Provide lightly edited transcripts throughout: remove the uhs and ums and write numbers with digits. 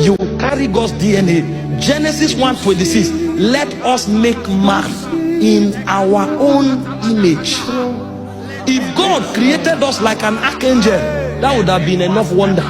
You carry God's DNA. Genesis 1:26. Let us make man in our own image. If God created us like an archangel, that would have been enough wonder.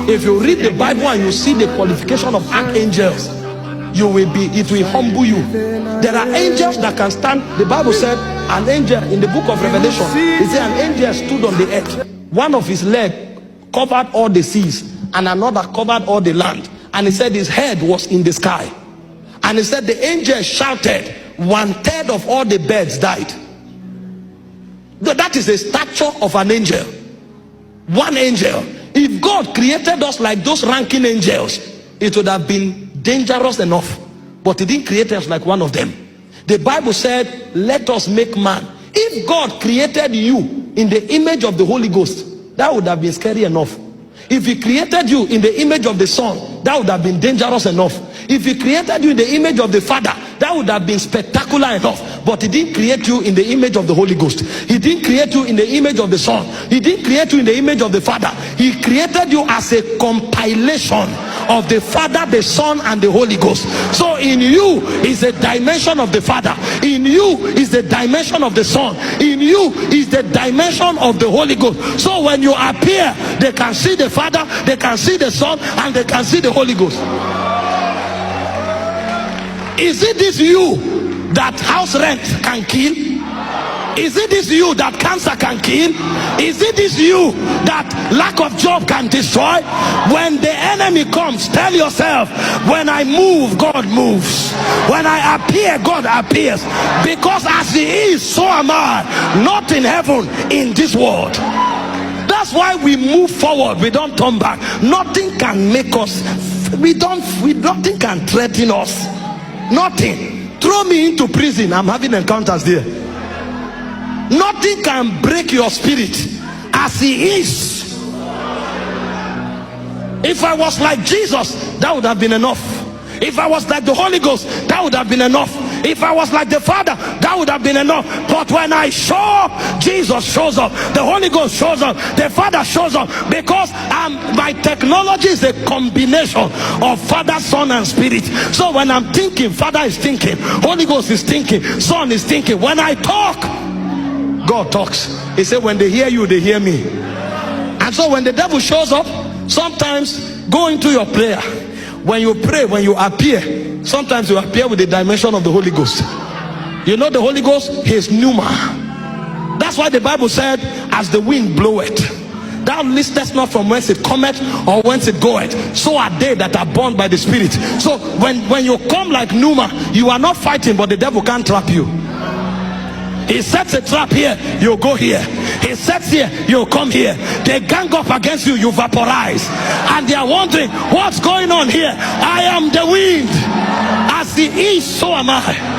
If you read the Bible and you see the qualification of archangels, it will humble you. There are angels that can stand. The Bible said an angel in the book of Revelation, it said an angel stood on the earth. One of his legs covered all the seas and another covered all the land, and he said his head was in the sky. And he said the angel shouted, 1/3 of all the birds died. That is the stature of an angel. One angel. If God created us like those ranking angels, it would have been dangerous enough, but he didn't create us like one of them. The Bible said, let us make man. If God created you in the image of the Holy Ghost, that would have been scary enough. If he created you in the image of the Son, that would have been dangerous enough. If he created you in the image of the Father, that would have been spectacular enough. But he didn't create you in the image of the Holy Ghost. He didn't create you in the image of the Son. He didn't create you in the image of the Father. He created you as a compilation of the Father, the Son, and the Holy Ghost. So in you is a dimension of the Father. In you is the dimension of the Son. In you is the dimension of the Holy Ghost. So when you appear, they can see the Father, they can see the Son, and they can see the Holy Ghost. Is it this you that house rent can kill? Is it this you that cancer can kill? Is it this you that lack of job can destroy? When the enemy comes, tell yourself, when I move, God moves. When I appear, God appears. Because as he is, so am I. Not in heaven, in this world. That's why we move forward. We don't turn back. Nothing can make us. Nothing can threaten us. Nothing. Throw me into prison, I'm having encounters there. Nothing can break your spirit as he is. If I was like Jesus, that would have been enough. If I was like the Holy Ghost, that would have been enough. If I was like the Father, that would have been enough. But when I show up, Jesus shows up, the Holy Ghost shows up, the Father shows up, because my technology is a combination of Father, Son, and Spirit. So when I'm thinking, Father is thinking, Holy Ghost is thinking, Son is thinking. When I talk, God talks. He said, when they hear you, they hear me. And so when the devil shows up, sometimes go into your prayer. When you pray, when you appear, sometimes you appear with the dimension of the Holy Ghost. You know the Holy Ghost, he is pneuma. That's why the Bible said, as the wind bloweth, thou listest not from whence it cometh or whence it goeth. So are they that are born by the Spirit. So when you come like pneuma, you are not fighting, but the devil can't trap you. He sets a trap here, you go here. He sets here, you come here. They gang up against you, you vaporize. And they are wondering, what's going on here? I am the wind. As he is, so am I.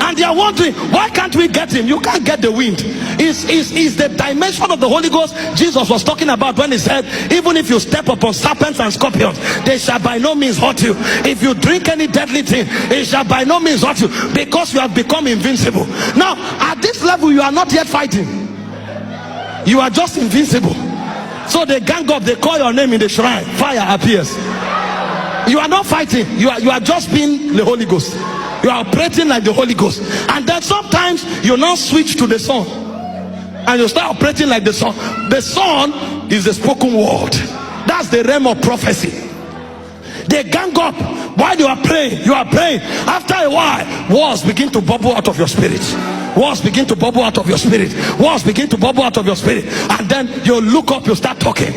And they are wondering, why can't we get him? You can't get the wind. Is the dimension of the Holy Ghost Jesus was talking about when he said, even if you step upon serpents and scorpions, they shall by no means hurt you. If you drink any deadly thing, it shall by no means hurt you, because you have become invincible. Now at this level, you are not yet fighting. You are just invincible. So they gang up, they call your name in the shrine, fire appears. You are not fighting, you are just being the Holy Ghost. You are operating like the Holy Ghost. And then sometimes you now switch to the Son, and you start operating like the Son. The Son is the spoken word. That's the realm of prophecy. They gang up while you are praying. You are praying. After a while, words begin to bubble out of your spirit. Words begin to bubble out of your spirit. Words begin to bubble out of your spirit. And then you look up, you start talking.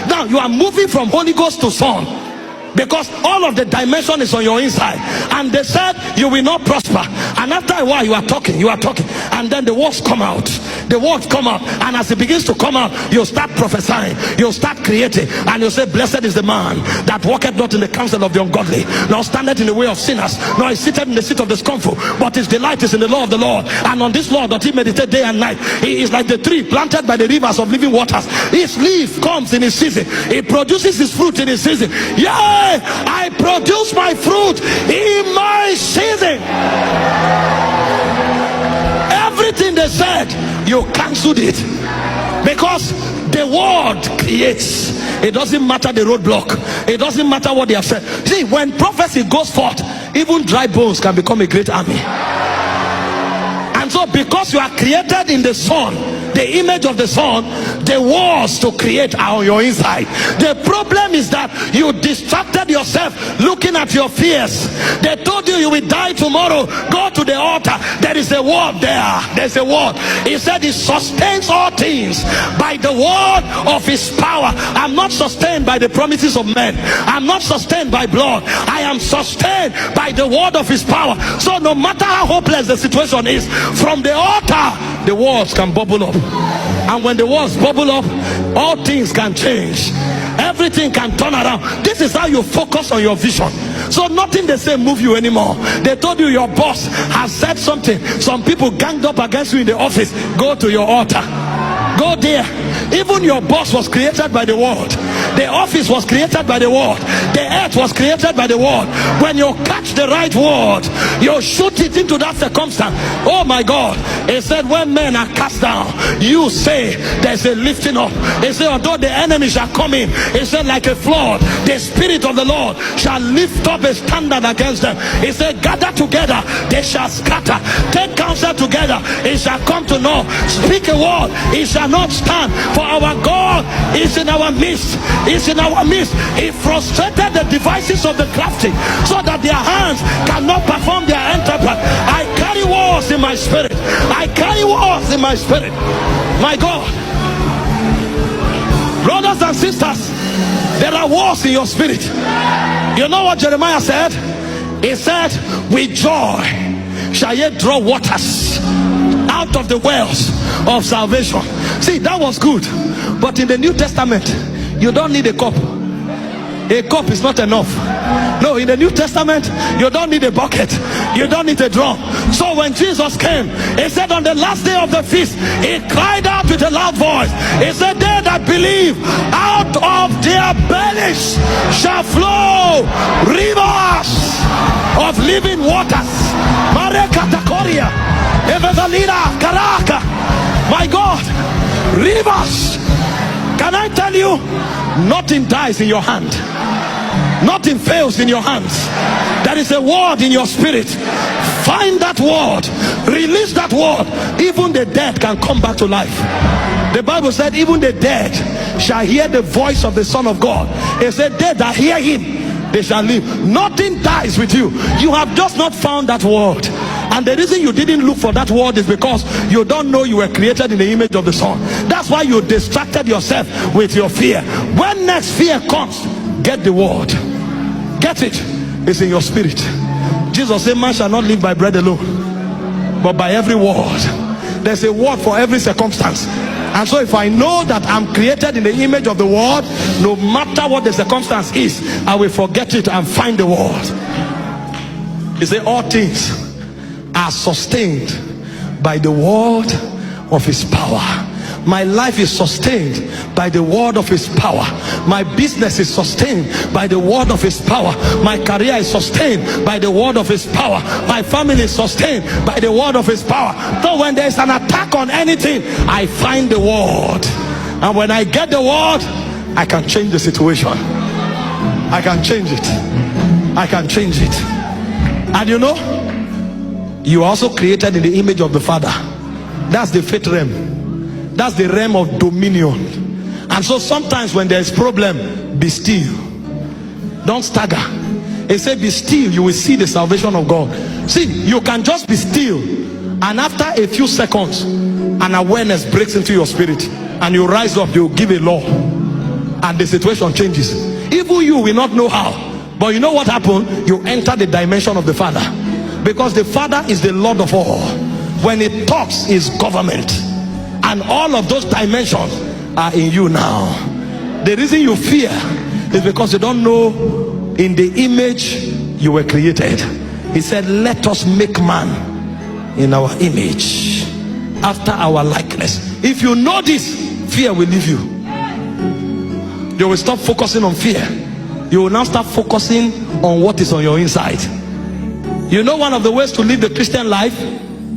Now you are moving from Holy Ghost to Son, because all of the dimension is on your inside. And they said you will not prosper. And after a while, you are talking, and then the words come out. The words come out, and as it begins to come out, you start prophesying, you start creating, and you say, blessed is the man that walketh not in the counsel of the ungodly, nor standeth in the way of sinners, nor is seated in the seat of the scornful, but his delight is in the law of the Lord, and on this law doth he meditate day and night. He is like the tree planted by the rivers of living waters. His leaf comes in his season, he produces his fruit in his season. Yea, I produce my fruit in my season. Everything they said, you cancelled it, because The word creates. It doesn't matter the roadblock. It doesn't matter what they have said. See, when prophecy goes forth, even dry bones can become a great army. And so because you are created in the Son, the image of the Son, the walls to create are on your inside. The problem is that you distracted yourself looking at your fears. They told you will die tomorrow. Go to the altar. There is a word there. There's a word. He said he sustains all things by the word of his power. I'm not sustained by the promises of men. I'm not sustained by blood. I am sustained by the word of his power. So no matter how hopeless the situation is, from the altar the walls can bubble up. And when the walls bubble up, all things can change. Everything can turn around. This is how you focus on your vision. So nothing they say move you anymore. They told you your boss has said something. Some people ganged up against you in the office. Go to your altar. Go there. Even your boss was created by the word. The office was created by the word. The earth was created by the word. When you catch the right word, you shoot it into that circumstance. Oh my God. He said when men are cast down, you say there's a lifting up. He said although the enemy shall come in, he said like a flood, the Spirit of the Lord shall lift up a standard against them. He said gather together, they shall scatter. Take counsel together, it shall come to naught. Speak a word, it shall not stand. For our God is in our midst. Is in our midst. He frustrated the devices of the crafty so that their hands cannot perform their enterprise. I carry wars in my spirit. I carry wars in my spirit. My God, brothers and sisters, there are wars in your spirit. You know what Jeremiah said? He said, with joy shall ye draw waters out of the wells of salvation. See, that was good. But in the New Testament, you don't need a cup. A cup is not enough. No, in the New Testament, you don't need a bucket. You don't need a drum. So when Jesus came, he said on the last day of the feast, he cried out with a loud voice. He said, they that believe, out of their bellies shall flow rivers of living waters. My God, rivers. Can I tell you, nothing dies in your hand. Nothing fails in your hands. There is a word in your spirit. Find that word. Release that word. Even the dead can come back to life. The Bible said even the dead shall hear the voice of the Son of God. It said they that hear him, they shall live. Nothing dies with you. You have just not found that word. And the reason you didn't look for that word is because you don't know you were created in the image of the Son. That's why you distracted yourself with your fear. When next fear comes, get the word. Get it. It's in your spirit. Jesus said man shall not live by bread alone, but by every word. There's a word for every circumstance. And so if I know that I'm created in the image of the word, no matter what the circumstance is, I will forget it and find the word. He said all things are sustained by the word of his power. My life is sustained by the word of his power. My business is sustained by the word of his power. My career is sustained by the word of his power. My family is sustained by the word of his power. So when there's an attack on anything, I find the word. And when I get the word, I can change the situation. I can change it. I can change it. And you know, you are also created in the image of the Father. That's the faith realm. That's the realm of dominion. And so sometimes when there is problem, be still. Don't stagger. He said be still, you will see the salvation of God. See, you can just be still, and after a few seconds an awareness breaks into your spirit, and you rise up, you give a law, and the situation changes. Even you will not know how, but you know what happened? You enter the dimension of the Father, because the Father is the Lord of all. When he talks, is government, and all of those dimensions are in you now. The reason you fear is because you don't know in the image you were created. He said let us make man in our image, after our likeness. If you know this, fear will leave you. You will stop focusing on fear. You will now start focusing on what is on your inside. You know, one of the ways to live the Christian life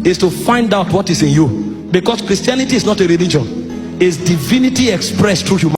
is to find out what is in you, because Christianity is not a religion. is divinity expressed through humanity.